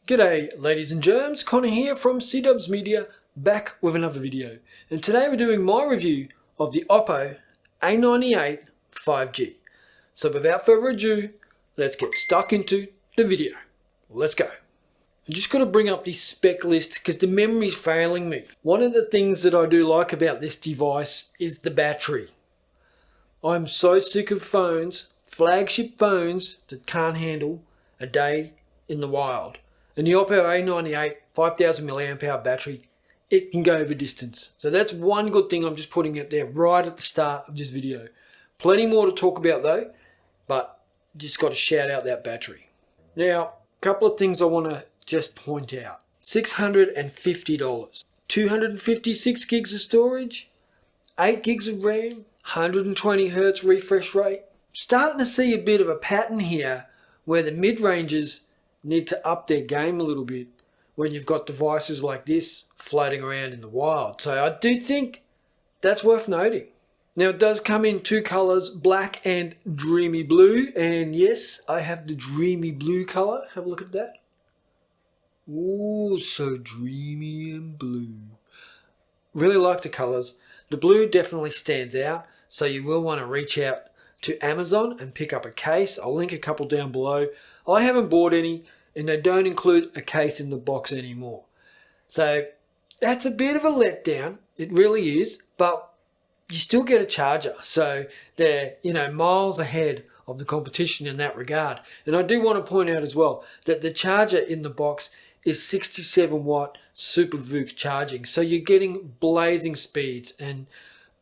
G'day ladies and germs, Conor here from C-Dubs Media, back with another video. And today we're doing my review of the Oppo A98 5G. So without further ado, let's get stuck into the video. Let's go. I just got to bring up the spec list because the memory's failing me. One of the things that I do like about this device is the battery. I'm so sick of phones, flagship phones, that can't handle a day in the wild. And the Oppo A98 5000 mAh battery, it can go the distance. So that's one good thing I'm just putting it there right at the start of this video. Plenty more to talk about though, but just got to shout out that battery. Now, a couple of things I want to just point out. $650, 256 gigs of storage, 8 gigs of RAM, 120 Hz refresh rate. Starting to see a bit of a pattern here where the mid-ranges need to up their game a little bit when you've got devices like this floating around in the wild. So I do think that's worth noting. Now it does come in two colors, black and dreamy blue. And yes, I have the dreamy blue color. Have a look at that. Ooh, so dreamy and blue. Really like the colors. The blue definitely stands out. So you will want to reach out to Amazon and pick up a case. I'll link a couple down below. I haven't bought any, and they don't include a case in the box anymore. So that's a bit of a letdown. It really is, but you still get a charger. So they're, miles ahead of the competition in that regard. And I do want to point out as well that the charger in the box is 67 watt Super VOOC charging. So you're getting blazing speeds. And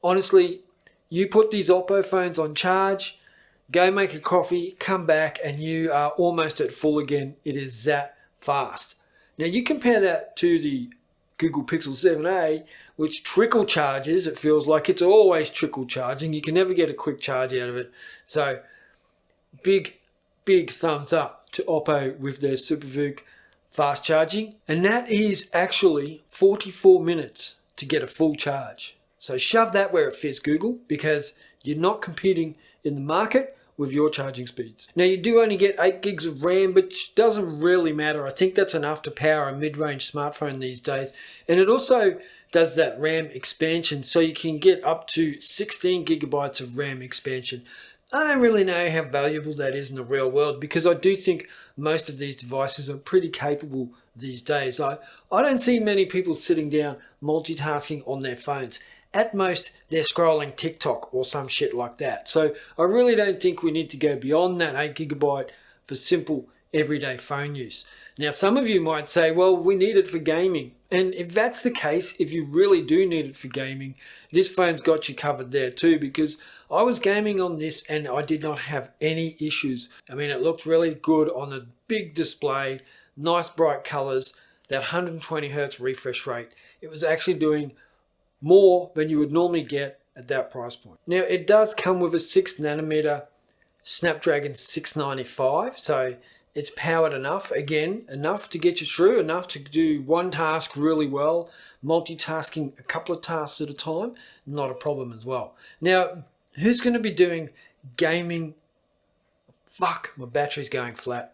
honestly, you put these Oppo phones on charge, go make a coffee, come back, and you are almost at full again. It is that fast. Now you compare that to the Google Pixel 7a, which trickle charges. It feels like it's always trickle charging. You can never get a quick charge out of it. So big thumbs up to Oppo with their Super VOOC fast charging. And that is actually 44 minutes to get a full charge. So shove that where it fits, Google, because you're not competing in the market with your charging speeds. Now you do only get 8 gigs of RAM, which doesn't really matter. I think that's enough to power a mid-range smartphone these days. And it also does that RAM expansion, so you can get up to 16 gigabytes of RAM expansion. I don't really know how valuable that is in the real world, because I do think most of these devices are pretty capable these days. I don't see many people sitting down multitasking on their phones. At most, they're scrolling TikTok or some shit like that. So I really don't think we need to go beyond that 8 gigabyte for simple everyday phone use. Now, some of you might say, well, we need it for gaming. And if that's the case, if you really do need it for gaming, this phone's got you covered there too, because I was gaming on this and I did not have any issues. I mean, it looked really good on a big display, nice bright colors, that 120 Hz refresh rate. It was actually doing more than you would normally get at that price point. Now it does come with a 6nm Snapdragon 695, so it's powered enough, enough to get you through, enough to do one task really well. Multitasking a couple of tasks at a time, not a problem as well. Now, who's going to be doing gaming? Fuck, my battery's going flat.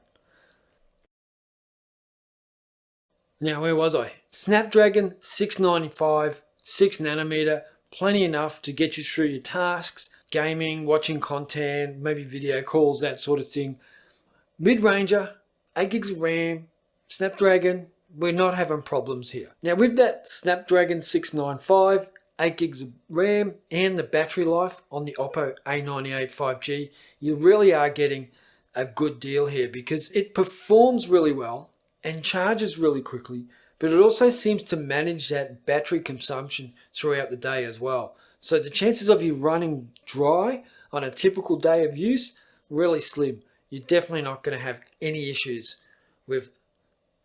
Now, where was I? Snapdragon 695, 6nm, plenty enough to get you through your tasks, gaming, watching content, maybe video calls, that sort of thing. Mid-ranger, 8 gigs of RAM, Snapdragon, we're not having problems here. Now with that Snapdragon 695, 8 gigs of RAM, and the battery life on the Oppo A98 5G, you really are getting a good deal here, because it performs really well and charges really quickly, but it also seems to manage that battery consumption throughout the day as well. So the chances of you running dry on a typical day of use, really slim. You're definitely not going to have any issues with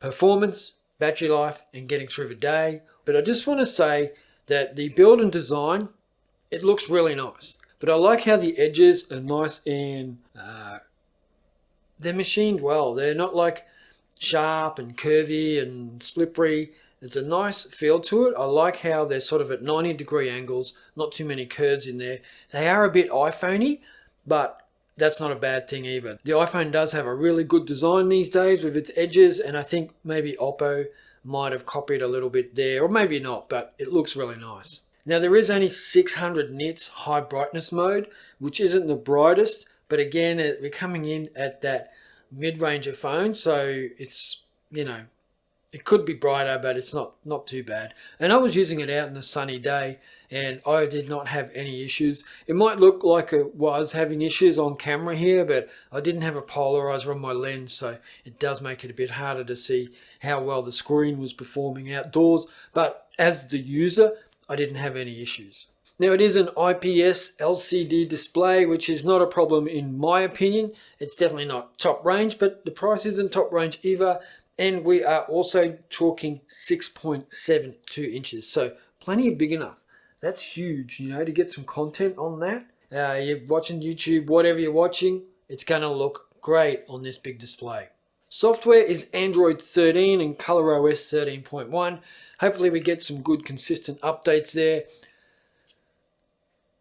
performance, battery life, and getting through the day. But I just want to say that the build and design, it looks really nice. But I like how the edges are nice and they're machined well. They're not like sharp and curvy and slippery. There's a nice feel to it. I like how they're sort of at 90-degree angles, not too many curves in there. They are a bit iPhone-y, but that's not a bad thing either. The iPhone does have a really good design these days with its edges, and I think maybe Oppo might have copied a little bit there, or maybe not, but it looks really nice. Now there is only 600 nits high brightness mode, which isn't the brightest, but again, we're coming in at that mid-range of phone, so it's, it could be brighter, but it's not too bad. And I was using it out in a sunny day, and I did not have any issues. It might look like it was having issues on camera here, but I didn't have a polarizer on my lens, so it does make it a bit harder to see how well the screen was performing outdoors. But as the user, I didn't have any issues. Now it is an IPS LCD display, which is not a problem in my opinion. It's definitely not top range, but the price isn't top range either. And we are also talking 6.72 inches, so plenty of big enough. That's huge, to get some content on that. You're watching YouTube, whatever you're watching, it's going to look great on this big display. Software is Android 13 and ColorOS 13.1. Hopefully we get some good consistent updates there.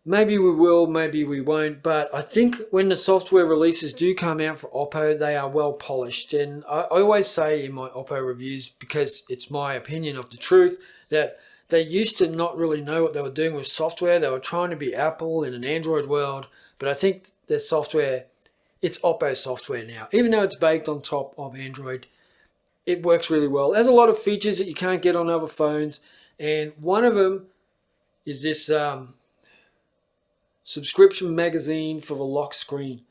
Maybe we will, maybe we won't, but I think when the software releases do come out for Oppo, they are well polished. And I always say in my Oppo reviews, because it's my opinion of the truth, that they used to not really know what they were doing with software. They were trying to be Apple in an Android world, but I think their software, it's Oppo software now. Even though it's baked on top of Android, it works really well. It has a lot of features that you can't get on other phones, and one of them is this subscription magazine for the lock screen.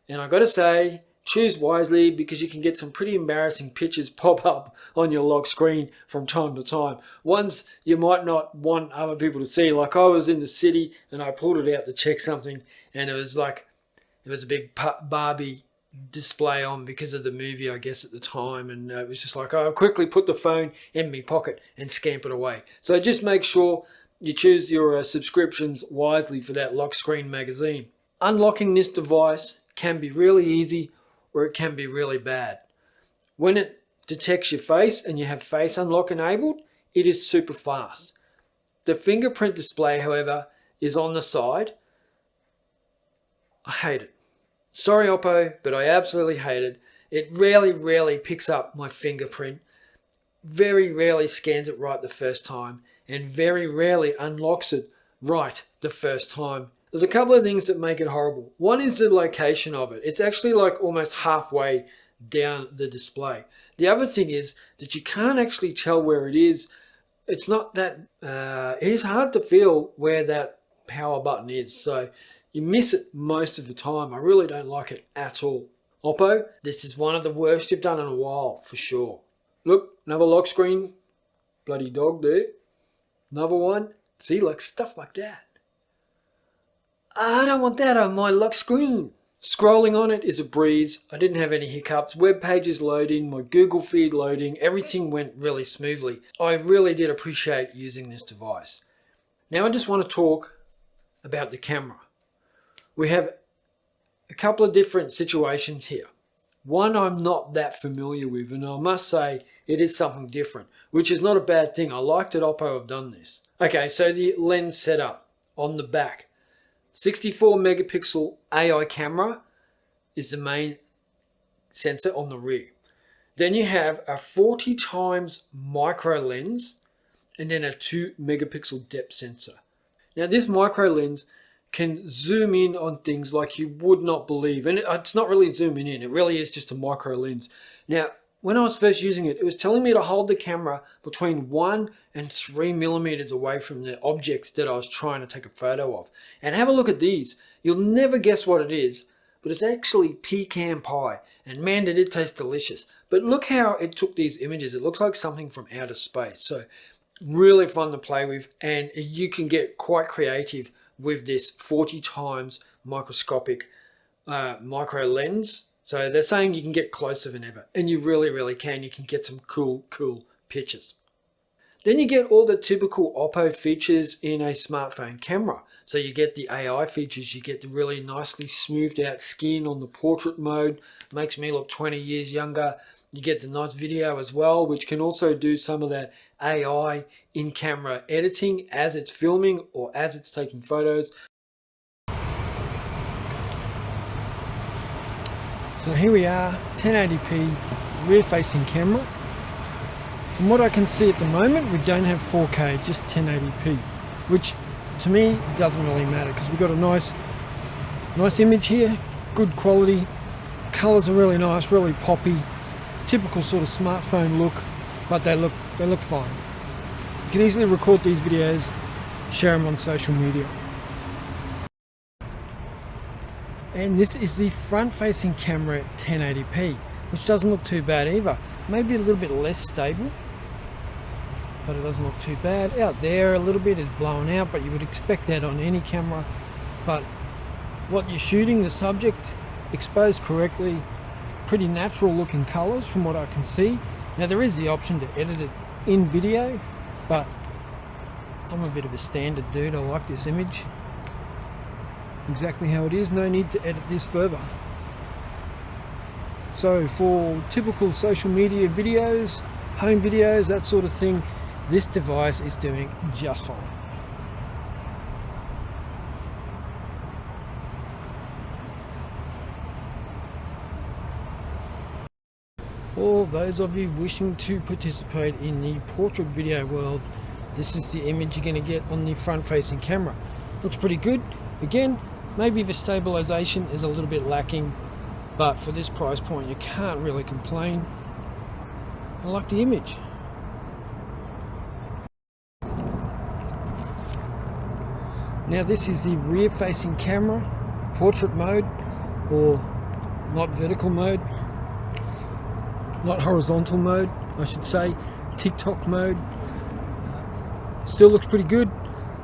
And I got to say, choose wisely, because you can get some pretty embarrassing pictures pop up on your lock screen from time to time. Ones you might not want other people to see. Like I was in the city and I pulled it out to check something, and it was a big Barbie display on because of the movie, I guess, at the time. And it was just like, I quickly put the phone in my pocket and scampered away. So just make sure you choose your subscriptions wisely for that lock screen magazine. Unlocking this device can be really easy, or it can be really bad. When it detects your face and you have face unlock enabled, it is super fast. The fingerprint display, however, is on the side. I hate it. Sorry Oppo, but I absolutely hate it. It rarely picks up my fingerprint, very rarely scans it right the first time, and very rarely unlocks it right the first time. There's a couple of things that make it horrible. One is the location of it. It's actually like almost halfway down the display. The other thing is that you can't actually tell where it is. It's not that, it is hard to feel where that power button is. So you miss it most of the time. I really don't like it at all. Oppo, this is one of the worst you've done in a while, for sure. Look, another lock screen. Bloody dog there. Another one. See, like stuff like that. I don't want that on my lock screen. Scrolling on it is a breeze. I didn't have any hiccups. Web pages loading, my Google feed loading, everything went really smoothly. I really did appreciate using this device. Now I just want to talk about the camera. We have a couple of different situations here. One I'm not that familiar with, and I must say it is something different, which is not a bad thing. I like that Oppo have done this. Okay, so the lens setup on the back. 64 megapixel AI camera is the main sensor on the rear. Then you have a 40 times micro lens and then a 2 megapixel depth sensor. Now this micro lens can zoom in on things like you would not believe. And it's not really zooming in, it really is just a micro lens. Now, when I was first using it, it was telling me to hold the camera between 1 and 3 millimeters away from the object that I was trying to take a photo of. And have a look at these. You'll never guess what it is, but it's actually pecan pie. And man, did it taste delicious. But look how it took these images. It looks like something from outer space. So really fun to play with, and you can get quite creative with this 40 times microscopic micro lens. So they're saying you can get closer than ever, and you really can. You can get some cool pictures. Then you get all the typical Oppo features in a smartphone camera. So you get the AI features, you get the really nicely smoothed out skin on the portrait mode, makes me look 20 years younger. You get the nice video as well, which can also do some of that AI in-camera editing as it's filming or as it's taking photos. So here we are, 1080p rear facing camera. From what I can see at the moment, we don't have 4K, just 1080p, which to me doesn't really matter because we've got a nice image here, good quality, colors are really nice, really poppy, typical sort of smartphone look, but they look fine. You can easily record these videos, share them on social media. And this is the front-facing camera at 1080p, which doesn't look too bad either. Maybe a little bit less stable, but it doesn't look too bad. Out there a little bit is blown out, but you would expect that on any camera. But what you're shooting, the subject, exposed correctly, pretty natural looking colors from what I can see. Now there is the option to edit it in video, but I'm a bit of a standard dude. I like this image exactly how it is, no need to edit this further. So for typical social media videos, home videos, that sort of thing, this device is doing just fine. For those of you wishing to participate in the portrait video world, this is the image you're going to get on the front facing camera. Looks pretty good. Again, maybe the stabilization is a little bit lacking, but for this price point you can't really complain. I like the image. Now this is the rear facing camera, portrait mode, or not vertical mode, not horizontal mode I should say, TikTok mode. Still looks pretty good.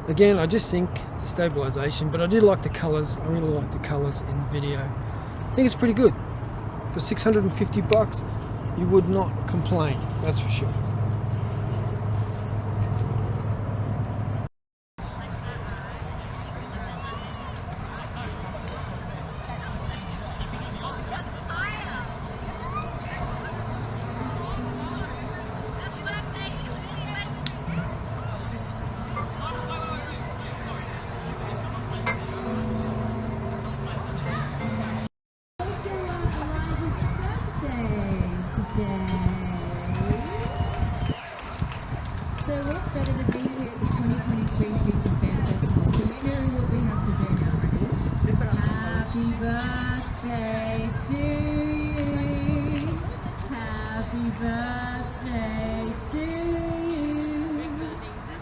Again, I just think the stabilization, but I do like the colors. I really like the colors in the video. I think it's pretty good. For 650 bucks, you would not complain, that's for sure. So what better to be here at the 2023 Vegan Fan Festival? So you know what we have to do now, ready? Happy birthday to you. Happy birthday to you.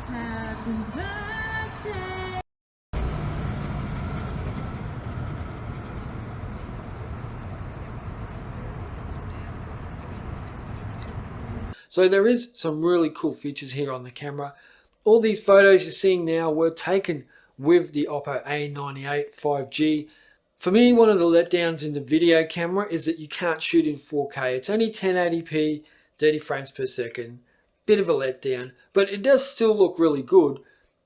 Happy birthday. So there is some really cool features here on the camera. All these photos you're seeing now were taken with the Oppo A98 5G. For me, one of the letdowns in the video camera is that you can't shoot in 4K. It's only 1080p, 30 frames per second. Bit of a letdown, but it does still look really good.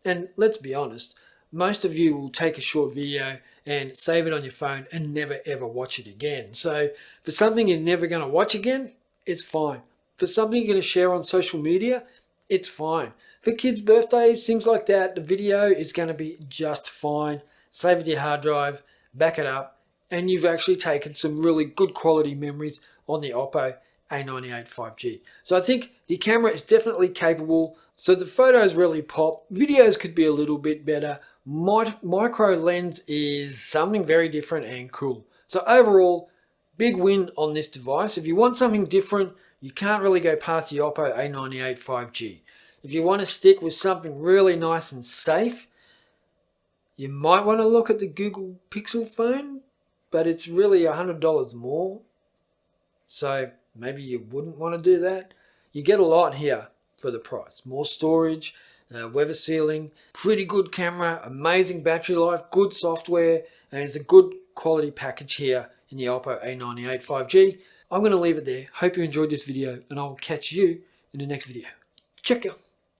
And let's be honest, most of you will take a short video and save it on your phone and never ever watch it again. So for something you're never going to watch again, it's fine. For something you're going to share on social media, it's fine. For kids' birthdays, things like that, the video is going to be just fine. Save it to your hard drive, back it up, and you've actually taken some really good quality memories on the Oppo A98 5G. So I think the camera is definitely capable. So the photos really pop. Videos could be a little bit better. Micro lens is something very different and cool. So overall, big win on this device. If you want something different, you can't really go past the Oppo A98 5G. If you want to stick with something really nice and safe, you might want to look at the Google Pixel phone, but it's really $100 more. So maybe you wouldn't want to do that. You get a lot here for the price. More storage, weather sealing, pretty good camera, amazing battery life, good software, and it's a good quality package here in the Oppo A98 5G. I'm going to leave it there. Hope you enjoyed this video, and I'll catch you in the next video. Check out.